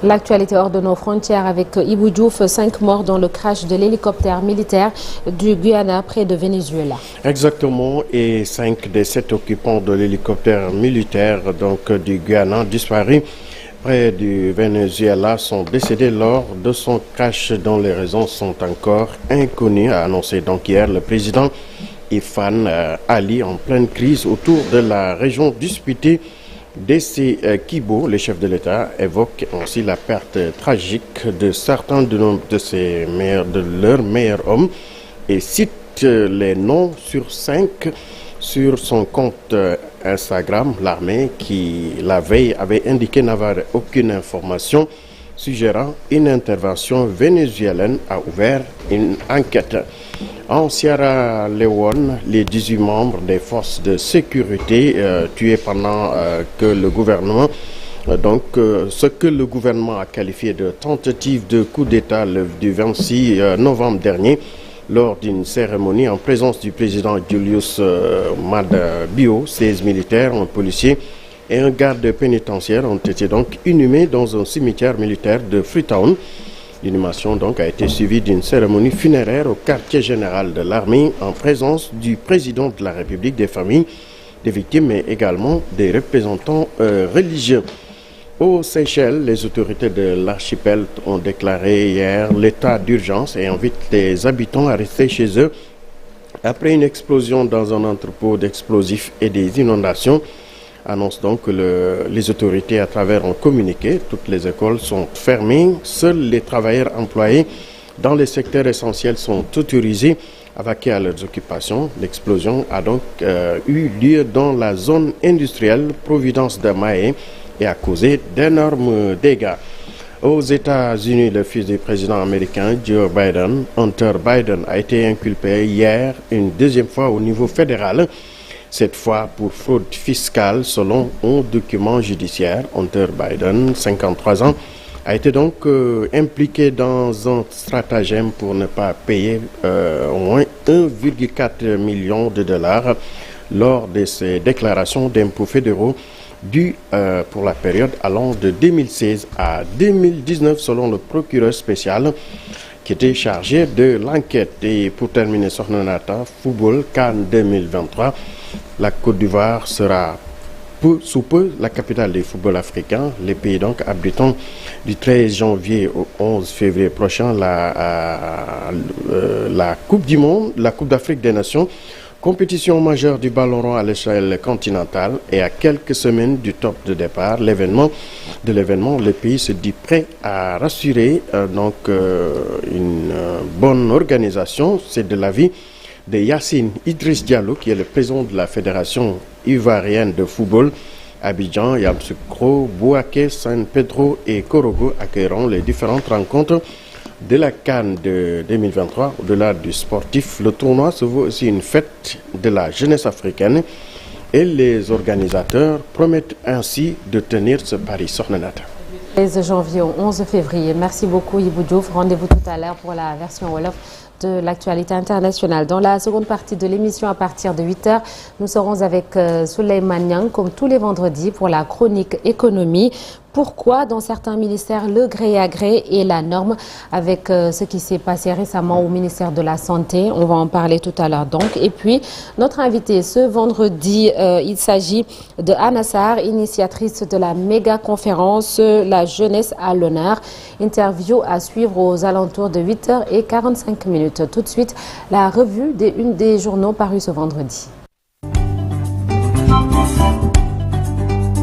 L'actualité hors de nos frontières avec Ibou Diouf, 5 morts dans le crash de l'hélicoptère militaire du Guyana près de Venezuela. Exactement, et 5 des 7 occupants de l'hélicoptère militaire du Guyana disparu près du Venezuela sont décédés lors de son crash dont les raisons sont encore inconnues, a annoncé donc hier le président Ifan Ali en pleine crise autour de la région disputée d'Essé Kibo. Le chef de l'État évoque ainsi la perte tragique de certains de leurs meilleurs hommes et cite les noms sur 5 sur son compte Instagram. L'armée qui, la veille, avait indiqué n'avoir aucune information suggérant une intervention vénézuélienne, a ouvert une enquête. En Sierra Leone, les 18 membres des forces de sécurité tués pendant que le gouvernement, ce que le gouvernement a qualifié de tentative de coup d'État du 26 novembre dernier, lors d'une cérémonie en présence du président Julius Maada Bio. 16 militaires, un policier et un garde pénitentiaire ont été donc inhumés dans un cimetière militaire de Freetown. L'inhumation a été suivie d'une cérémonie funéraire au quartier général de l'armée en présence du président de la République, des familles des victimes mais également des représentants religieux. Aux Seychelles, les autorités de l'archipel ont déclaré hier l'état d'urgence et invitent les habitants à rester chez eux après une explosion dans un entrepôt d'explosifs et des inondations. Annonce donc que les autorités, à travers un communiqué, toutes les écoles sont fermées. Seuls les travailleurs employés dans les secteurs essentiels sont autorisés à vaquer à leurs occupations. L'explosion a donc eu lieu dans la zone industrielle Providence de Mahé et a causé d'énormes dégâts. Aux États-Unis, le fils du président américain Joe Biden, Hunter Biden, a été inculpé hier une deuxième fois au niveau fédéral. Cette fois pour fraude fiscale selon un document judiciaire. Hunter Biden, 53 ans, a été donc impliqué dans un stratagème pour ne pas payer au moins 1,4 million de dollars lors de ses déclarations d'impôts fédéraux dues pour la période allant de 2016 à 2019 selon le procureur spécial qui était chargé de l'enquête. Et pour terminer, Sornonata, football CAN 2023. La Côte d'Ivoire sera sous peu la capitale du football africain. Les pays abritant du 13 janvier au 11 février prochain la Coupe du Monde, la Coupe d'Afrique des Nations, compétition majeure du ballon rond à l'échelle continentale. Et à quelques semaines du top de départ, l'événement, le pays se dit prêt à rassurer une bonne organisation. C'est de l'avis de Yacine Idriss Diallo, qui est le président de la Fédération ivoirienne de football. Abidjan, Yamoussoukro, Bouaké, San Pedro et Korogo accueilleront les différentes rencontres de la CAN de 2023. Au-delà du sportif, le tournoi se veut aussi une fête de la jeunesse africaine et les organisateurs promettent ainsi de tenir ce pari. Sornenata. 13 janvier au 11 février. Merci beaucoup Ibou Diouf. Rendez-vous tout à l'heure pour la version Wolof de l'actualité internationale. Dans la seconde partie de l'émission, à partir de 8h, nous serons avec Souleymane Niang, comme tous les vendredis, pour la chronique économie. Pourquoi, dans certains ministères, le gré à gré est la norme, avec ce qui s'est passé récemment au ministère de la Santé. On va en parler tout à l'heure donc. Et puis, notre invité ce vendredi, il s'agit de Anna Sarr, initiatrice de la méga conférence La jeunesse à l'honneur. Interview à suivre aux alentours de 8h45. Tout de suite, la revue des journaux parus ce vendredi.